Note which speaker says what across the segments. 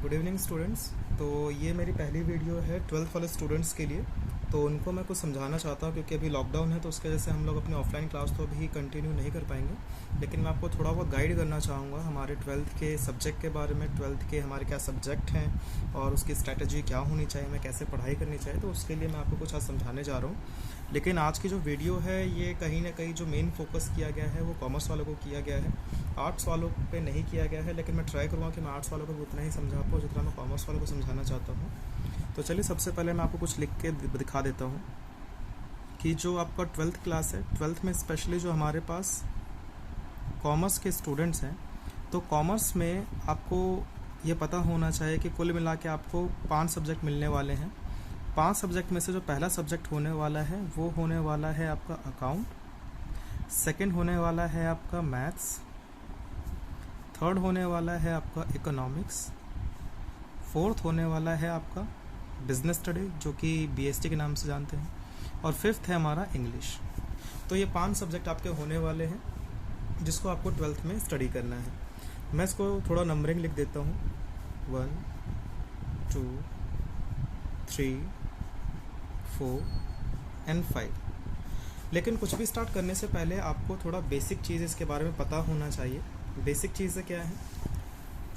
Speaker 1: Good evening students. तो ये मेरी पहली वीडियो है 12th वाले स्टूडेंट्स के लिए। तो उनको मैं कुछ समझाना चाहता हूँ क्योंकि अभी लॉकडाउन है, तो उसकी वजह से हम लोग अपनी ऑफलाइन क्लास तो अभी कंटिन्यू नहीं कर पाएंगे। लेकिन मैं आपको थोड़ा बहुत गाइड करना चाहूँगा हमारे 12th के सब्जेक्ट के बारे में, 12th के हमारे क्या सब्जेक्ट हैं और उसकी स्ट्रैटेजी क्या होनी चाहिए, हमें कैसे पढ़ाई करनी चाहिए। तो उसके लिए मैं आपको कुछ आज समझाने जा रहा हूँ। लेकिन आज की जो वीडियो है ये कहीं ना कहीं जो मेन फोकस किया गया है वो कॉमर्स वालों को किया गया है, आर्ट्स वालों पे नहीं किया गया है। लेकिन मैं ट्राई करूँगा कि मैं आर्ट्स वालों को भी उतना ही समझा पाऊँ जितना मैं कॉमर्स वालों को समझाना चाहता हूँ। तो चलिए सबसे पहले मैं आपको कुछ लिख के दिखा देता हूँ कि जो आपका 12th क्लास है, 12th में स्पेशली जो हमारे पास कॉमर्स के स्टूडेंट्स हैं, तो कॉमर्स में आपको ये पता होना चाहिए कि कुल मिला के आपको 5 सब्जेक्ट मिलने वाले हैं। 5 सब्जेक्ट में से जो पहला सब्जेक्ट होने वाला है वो होने वाला है आपका अकाउंट, सेकंड होने वाला है आपका मैथ्स, थर्ड होने वाला है आपका इकोनॉमिक्स, फोर्थ होने वाला है आपका बिजनेस स्टडी जो कि बीएसटी के नाम से जानते हैं, और फिफ्थ है हमारा इंग्लिश। तो ये 5 सब्जेक्ट आपके होने वाले हैं जिसको आपको 12th में स्टडी करना है। मैं इसको थोड़ा नंबरिंग लिख देता हूँ, 1 2 3 4 एंड 5। लेकिन कुछ भी स्टार्ट करने से पहले आपको थोड़ा बेसिक चीज़ इसके बारे में पता होना चाहिए। बेसिक चीज़ें क्या है,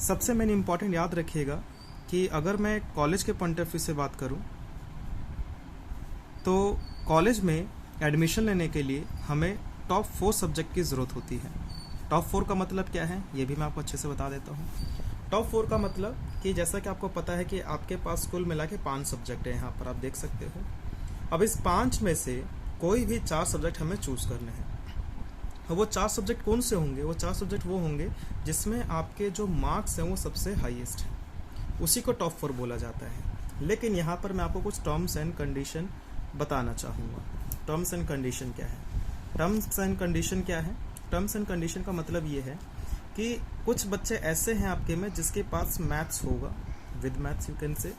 Speaker 1: सबसे मेन इम्पॉर्टेंट याद रखिएगा कि अगर मैं कॉलेज के पॉइंट ऑफ व्यू से बात करूं तो कॉलेज में एडमिशन लेने के लिए हमें टॉप 4 सब्जेक्ट की ज़रूरत होती है। टॉप 4 का मतलब क्या है ये भी मैं आपको अच्छे से बता देता हूँ। टॉप 4 का मतलब कि जैसा कि आपको पता है कि आपके पास कुल मिला के 5 सब्जेक्ट हैं, यहाँ पर आप देख सकते हो। अब इस 5 में से कोई भी 4 सब्जेक्ट हमें चूज़ करने हैं। वो 4 सब्जेक्ट कौन से होंगे? वो 4 सब्जेक्ट वो होंगे जिसमें आपके जो मार्क्स हैं वो सबसे हाईएस्ट हैं, उसी को टॉप 4 बोला जाता है। लेकिन यहाँ पर मैं आपको कुछ टर्म्स एंड कंडीशन बताना चाहूँगा। टर्म्स एंड कंडीशन क्या है? टर्म्स एंड कंडीशन क्या है? टर्म्स एंड कंडीशन का मतलब ये है कि कुछ बच्चे ऐसे हैं आपके में जिसके पास मैथ्स होगा, with maths you can say,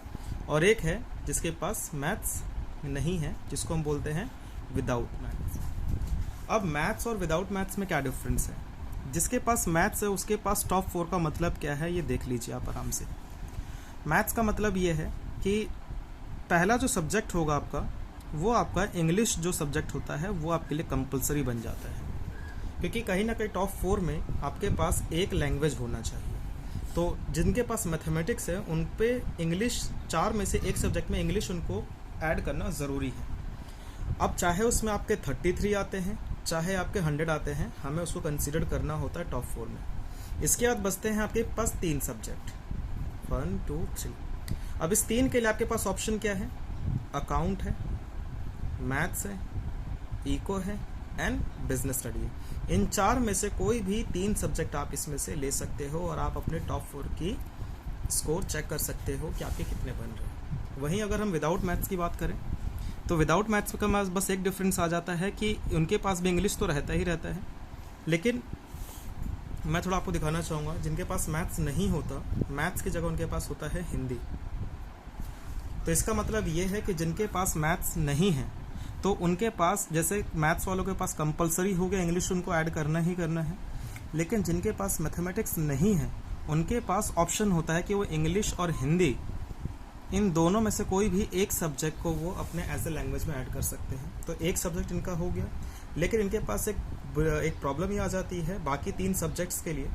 Speaker 1: और एक है जिसके पास मैथ्स नहीं है जिसको हम बोलते हैं विदाउट मैथ्स। अब मैथ्स और विदाउट मैथ्स में क्या डिफरेंस है? जिसके पास मैथ्स है उसके पास टॉप 4 का मतलब क्या है ये देख लीजिए आप आराम से। मैथ्स का मतलब ये है कि पहला जो सब्जेक्ट होगा आपका वो आपका इंग्लिश जो सब्जेक्ट होता है वो आपके लिए कंपलसरी बन जाता है, क्योंकि कहीं ना कहीं टॉप 4 में आपके पास एक लैंग्वेज होना चाहिए। तो जिनके पास मैथमेटिक्स है उन पे इंग्लिश, 4 में से एक सब्जेक्ट में इंग्लिश उनको ऐड करना ज़रूरी है। अब चाहे उसमें आपके 33 आते हैं चाहे आपके 100 आते हैं, हमें उसको कंसीडर करना होता है टॉप 4 में। इसके बाद बचते हैं आपके पास 3 सब्जेक्ट, 1 2 3। अब इस 3 के लिए आपके पास ऑप्शन क्या है? अकाउंट है, मैथ्स है, इको है एंड बिजनेस स्टडी है। इन 4 में से कोई भी 3 सब्जेक्ट आप इसमें से ले सकते हो और आप अपने टॉप 4 की स्कोर चेक कर सकते हो कि आपके कितने बन रहे हैं। वहीं अगर हम विदाउट मैथ्स की बात करें तो विदाउट मैथ्स का बस एक डिफरेंस आ जाता है कि उनके पास भी इंग्लिश तो रहता ही रहता है, लेकिन मैं थोड़ा आपको दिखाना चाहूँगा जिनके पास मैथ्स नहीं होता, मैथ्स की जगह उनके पास होता है हिंदी। तो इसका मतलब ये है कि जिनके पास मैथ्स नहीं है तो उनके पास, जैसे मैथ्स वालों के पास कंपलसरी हो गया इंग्लिश उनको ऐड करना ही करना है, लेकिन जिनके पास मैथमेटिक्स नहीं है उनके पास ऑप्शन होता है कि वो इंग्लिश और हिंदी इन दोनों में से कोई भी एक सब्जेक्ट को वो अपने एज ए लैंग्वेज में ऐड कर सकते हैं। तो एक सब्जेक्ट इनका हो गया, लेकिन इनके पास एक प्रॉब्लम ये आ जाती है बाकी 3 सब्जेक्ट्स के लिए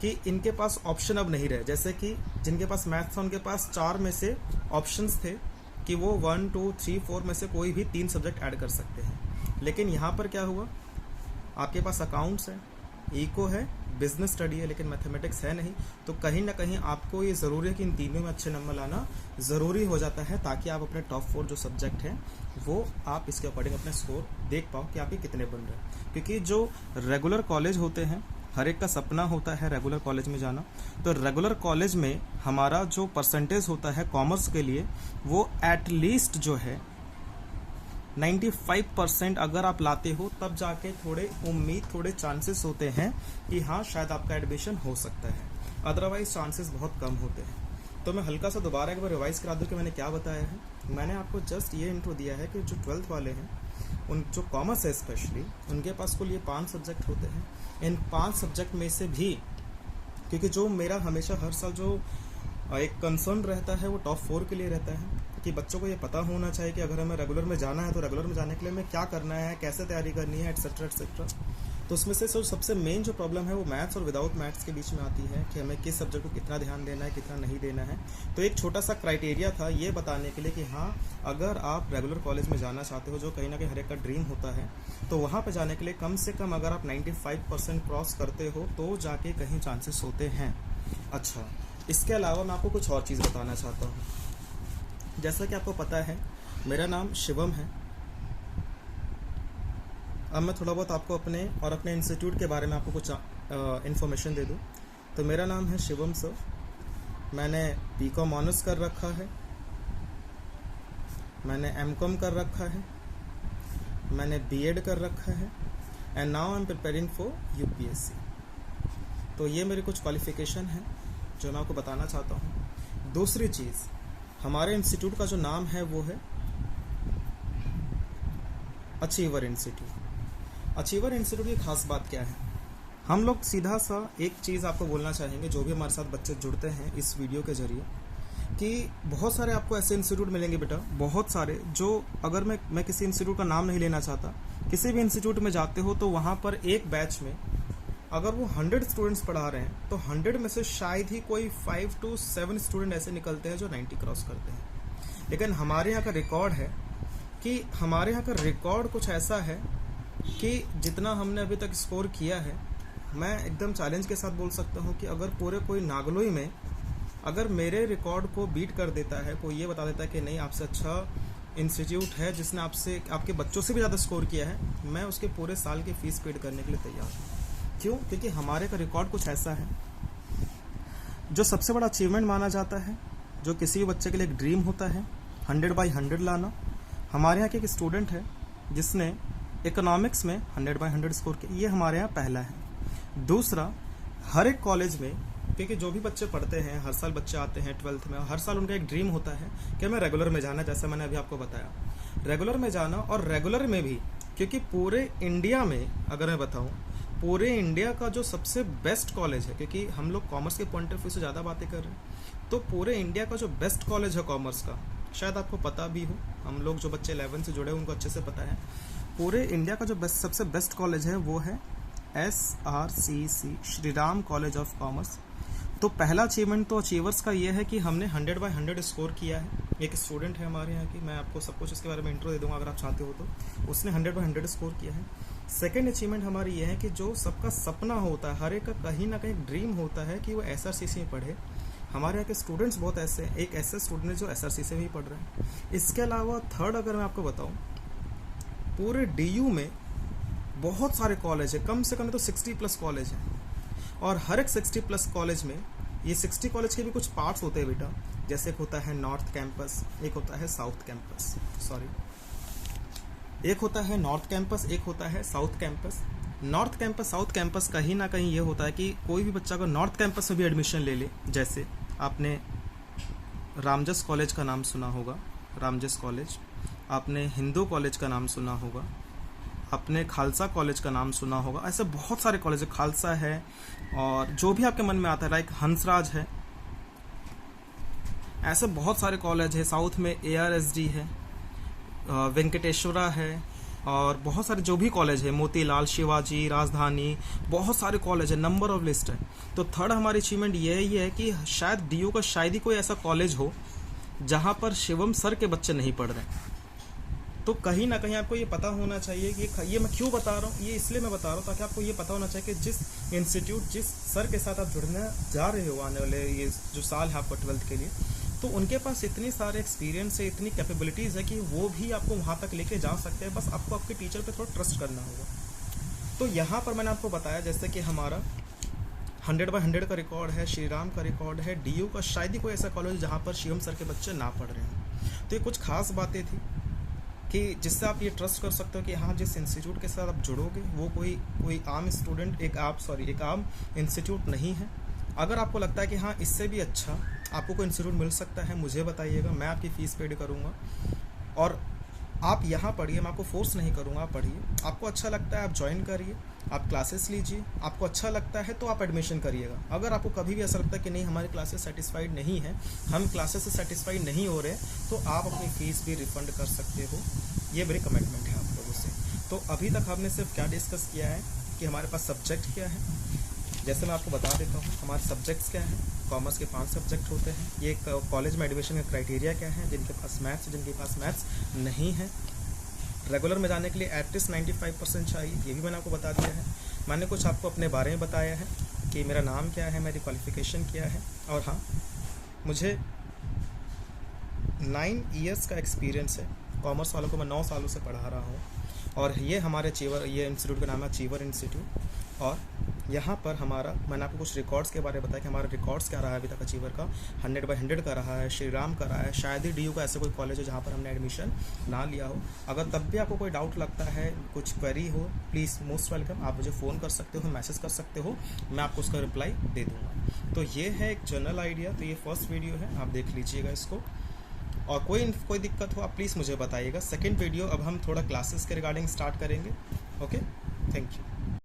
Speaker 1: कि इनके पास ऑप्शन अब नहीं रहे। जैसे कि जिनके पास मैथ्स था उनके पास 4 में से ऑप्शंस थे कि वो 1 2 3 4 में से कोई भी 3 सब्जेक्ट ऐड कर सकते हैं। लेकिन यहाँ पर क्या हुआ, आपके पास अकाउंट्स है, इको है, बिजनेस स्टडी है, लेकिन मैथमेटिक्स है नहीं। तो कहीं ना कहीं आपको ये ज़रूरी है कि इन तीनों में अच्छे नंबर लाना ज़रूरी हो जाता है ताकि आप अपने टॉप 4 जो सब्जेक्ट हैं वो आप इसके अकॉर्डिंग अपने स्कोर देख पाओ कि आपके कितने बन रहे हैं। क्योंकि जो रेगुलर कॉलेज होते हैं, हर एक का सपना होता है रेगुलर कॉलेज में जाना। तो रेगुलर कॉलेज में हमारा जो परसेंटेज होता है कॉमर्स के लिए वो एटलीस्ट जो है 95% अगर आप लाते हो तब जाके थोड़े चांसेस होते हैं कि हाँ शायद आपका एडमिशन हो सकता है, अदरवाइज चांसेस बहुत कम होते हैं। तो मैं हल्का सा दोबारा एक बार रिवाइज करा दूँ कि मैंने क्या बताया है। मैंने आपको जस्ट ये इंट्रो दिया है कि जो 12th वाले हैं, उन जो कॉमर्स है स्पेशली, उनके पास कुल ये 5 सब्जेक्ट होते हैं। इन 5 सब्जेक्ट में से भी क्योंकि जो मेरा हमेशा हर साल जो एक कंसर्न रहता है वो टॉप 4 के लिए रहता है कि बच्चों को ये पता होना चाहिए कि अगर हमें रेगुलर में जाना है तो रेगुलर में जाने के लिए हमें क्या करना है, कैसे तैयारी करनी है, एटसेट्रा एटसेट्रा। तो उसमें से सबसे मेन जो प्रॉब्लम है वो मैथ्स और विदाउट मैथ्स के बीच में आती है कि हमें किस सब्जेक्ट को कितना ध्यान देना है, कितना नहीं देना है। तो एक छोटा सा क्राइटेरिया था ये बताने के लिए कि हाँ, अगर आप रेगुलर कॉलेज में जाना चाहते हो, जो कहीं ना कहीं हर एक का ड्रीम होता है, तो वहाँ पर जाने के लिए कम से कम अगर आप 95% क्रॉस करते हो तो जाके कहीं चांसेस होते हैं। अच्छा, इसके अलावा मैं आपको कुछ और चीज़ बताना चाहता हूँ। जैसा कि आपको पता है मेरा नाम शिवम है। अब मैं थोड़ा बहुत आपको अपने और अपने इंस्टीट्यूट के बारे में आपको कुछ इन्फॉर्मेशन दे दूँ। तो मेरा नाम है शिवम सर। मैंने बीकॉम ऑनर्स कर रखा है, मैंने एमकॉम कर रखा है, मैंने बीएड कर रखा है and now I am preparing for UPSC. तो ये मेरी कुछ क्वालिफिकेशन है जो मैं आपको बताना चाहता हूँ। दूसरी चीज़, हमारे इंस्टीट्यूट का जो नाम है वो है अचीवर इंस्टीट्यूट। अचीवर इंस्टीट्यूट की खास बात क्या है? हम लोग सीधा सा एक चीज़ आपको बोलना चाहेंगे, जो भी हमारे साथ बच्चे जुड़ते हैं इस वीडियो के जरिए, कि बहुत सारे आपको ऐसे इंस्टीट्यूट मिलेंगे बेटा, बहुत सारे, जो अगर मैं किसी इंस्टीट्यूट का नाम नहीं लेना चाहता, किसी भी इंस्टीट्यूट में जाते हो तो वहाँ पर एक बैच में अगर वो 100 स्टूडेंट्स पढ़ा रहे हैं तो 100 में से शायद ही कोई 5 to 7 स्टूडेंट ऐसे निकलते हैं जो 90 क्रॉस करते हैं। लेकिन हमारे यहाँ का रिकॉर्ड है कि हमारे यहाँ का रिकॉर्ड कुछ ऐसा है कि जितना हमने अभी तक स्कोर किया है, मैं एकदम चैलेंज के साथ बोल सकता हूँ कि अगर पूरे कोई नागलोई में अगर मेरे रिकॉर्ड को बीट कर देता है, कोई ये बता देता है कि नहीं आपसे अच्छा इंस्टीट्यूट है जिसने आपके बच्चों से भी ज़्यादा स्कोर किया है, मैं उसके पूरे साल की फ़ीस पेड करने के लिए तैयार हूँ। क्यों? क्योंकि हमारे का रिकॉर्ड कुछ ऐसा है जो सबसे बड़ा अचीवमेंट माना जाता है, जो किसी भी बच्चे के लिए एक ड्रीम होता है 100/100 लाना। हमारे यहाँ के एक स्टूडेंट है जिसने इकोनॉमिक्स में 100/100 स्कोर किया, ये हमारे यहाँ पहला है। दूसरा, हर एक कॉलेज में, क्योंकि जो भी बच्चे पढ़ते हैं, हर साल बच्चे आते हैं 12th में, हर साल उनका एक ड्रीम होता है कि हमें रेगुलर में जाना, जैसा मैंने अभी आपको बताया, रेगुलर में जाना। और रेगुलर में भी, क्योंकि पूरे इंडिया में अगर मैं बताऊँ, पूरे इंडिया का जो सबसे बेस्ट कॉलेज है, क्योंकि हम लोग कॉमर्स के पॉइंट ऑफ व्यू से ज़्यादा बातें कर रहे हैं, तो पूरे इंडिया का जो बेस्ट कॉलेज है कॉमर्स का, शायद आपको पता भी हो, हम लोग जो बच्चे 11 से जुड़े हैं उनको अच्छे से पता है, पूरे इंडिया का जो सबसे बेस्ट कॉलेज है वो है SRCC, Shri Ram college of commerce. तो पहला अचीवमेंट तो अचीवर्स का ये है कि हमने 100/100 स्कोर किया है। एक स्टूडेंट है हमारे यहाँ की, मैं आपको सब कुछ इसके बारे में इंट्रो दे दूंगा अगर आप चाहते हो तो, उसने 100/100 स्कोर किया है। सेकेंड अचीवमेंट हमारी ये है कि जो सबका सपना होता है, हर एक का कहीं ना कहीं ड्रीम होता है कि वो SRCC में पढ़े। हमारे यहाँ के स्टूडेंट्स बहुत ऐसे हैं, एक ऐसे स्टूडेंट है जो SRCC में ही पढ़ रहे हैं। इसके अलावा थर्ड अगर मैं आपको बताऊँ, पूरे DU में बहुत सारे कॉलेज है, कम से कम तो 60+ कॉलेज हैं, और हर एक 60+ कॉलेज में, ये 60 कॉलेज के भी कुछ पार्ट्स होते हैं बेटा, जैसे एक होता है नॉर्थ कैंपस, एक होता है साउथ कैंपस, एक होता है नॉर्थ कैंपस, एक होता है south campus. North campus, south campus कहीं ना कहीं ये होता है कि कोई भी बच्चा अगर नॉर्थ कैंपस में भी एडमिशन ले ले, जैसे आपने रामजस कॉलेज का नाम सुना होगा, रामजस कॉलेज, आपने हिंदू कॉलेज का नाम सुना होगा, आपने खालसा कॉलेज का नाम सुना होगा, ऐसे बहुत सारे कॉलेज है, खालसा है, और जो भी आपके मन में आता है, लाइक हंसराज है, ऐसे बहुत सारे कॉलेज है। साउथ में ARSD है, वेंकटेश्वरा है, और बहुत सारे जो भी कॉलेज है, मोतीलाल, शिवाजी, राजधानी, बहुत सारे कॉलेज है, नंबर ऑफ लिस्ट है। तो थर्ड हमारी अचीवमेंट ये है कि शायद DU का शायद ही कोई ऐसा कॉलेज हो जहाँ पर शिवम सर के बच्चे नहीं पढ़ रहे हैं। तो कहीं ना कहीं आपको ये पता होना चाहिए कि ये मैं क्यों बता रहा हूँ, ये इसलिए मैं बता रहा हूँ ताकि आपको ये पता होना चाहिए कि जिस इंस्टीट्यूट, जिस सर के साथ आप जुड़ने जा रहे हो आने वाले ये जो साल है आपका 12th के लिए, तो उनके पास इतनी सारे एक्सपीरियंस है, इतनी कैपेबिलिटीज़ है कि वो भी आपको वहाँ तक लेके जा सकते हैं। बस आपको आपके टीचर पे थोड़ा ट्रस्ट करना होगा। तो यहाँ पर मैंने आपको बताया जैसे कि हमारा 100/100 का रिकॉर्ड है, श्री राम का रिकॉर्ड है, DU का शायद ही कोई ऐसा कॉलेज जहाँ पर शिवम सर के बच्चे ना पढ़ रहे हैं। तो ये कुछ खास बातें थी कि जिससे आप ये ट्रस्ट कर सकते हो कि हाँ, जिस इंस्टीट्यूट के साथ आप जुड़ोगे वो कोई आम स्टूडेंट, एक आम इंस्टीट्यूट नहीं है। अगर आपको लगता है कि हाँ, इससे भी अच्छा आपको कोई इंस्टीट्यूट मिल सकता है, मुझे बताइएगा, मैं आपकी फ़ीस पेड करूँगा। और आप यहाँ पढ़िए, मैं आपको फोर्स नहीं करूँगा, आप पढ़िए, आपको अच्छा लगता है आप ज्वाइन करिए, आप क्लासेस लीजिए, आपको अच्छा लगता है तो आप एडमिशन करिएगा। अगर आपको कभी भी ऐसा लगता है कि नहीं हमारी क्लासेस सेटिस्फाइड नहीं है, हम क्लासेस से सेटिस्फाइड नहीं हो रहे, तो आप अपनी फ़ीस भी रिफ़ंड कर सकते हो। ये मेरी कमिटमेंट है आप लोगों से। तो अभी तक हमने सिर्फ क्या डिस्कस किया है कि हमारे पास सब्जेक्ट क्या है। जैसे मैं आपको बता देता हूँ हमारे सब्जेक्ट्स क्या हैं। कॉमर्स के 5 सब्जेक्ट होते हैं। ये कॉलेज में एडमिशन का क्राइटेरिया क्या है, जिनके पास मैथ्स, जिनके पास मैथ्स नहीं है। रेगुलर में जाने के लिए एटलीस्ट 95% चाहिए, ये भी मैंने आपको बता दिया है। मैंने कुछ आपको अपने बारे में बताया है कि मेरा नाम क्या है, मेरी क्वालिफ़िकेशन क्या है, और हाँ, मुझे 9 ईयर्स का एक्सपीरियंस है। कॉमर्स वालों को मैं 9 सालों से पढ़ा रहा हूँ। और ये हमारे ये इंस्टीट्यूट का नाम है चीवर इंस्टीट्यूट। और यहाँ पर हमारा, मैंने आपको कुछ रिकॉर्ड्स के बारे में बताया कि हमारा रिकॉर्ड्स क्या रहा है अभी तक अचीवर का। 100/100 का रहा है, श्री राम का रहा है, शायद ही DU का ऐसे कोई कॉलेज है जहाँ पर हमने एडमिशन ना लिया हो। अगर तब भी आपको कोई डाउट लगता है, कुछ क्वेरी हो, प्लीज़ मोस्ट वेलकम, आप मुझे फ़ोन कर सकते हो, मैसेज कर सकते हो, मैं आपको उसका रिप्लाई दे दूँगा। तो ये है एक जनरल आइडिया। तो ये फर्स्ट वीडियो है, आप देख लीजिएगा इसको, और कोई दिक्कत हो आप प्लीज़ मुझे बताइएगा। सेकेंड वीडियो अब हम थोड़ा क्लासेस के रिगार्डिंग स्टार्ट करेंगे। Okay, thank you.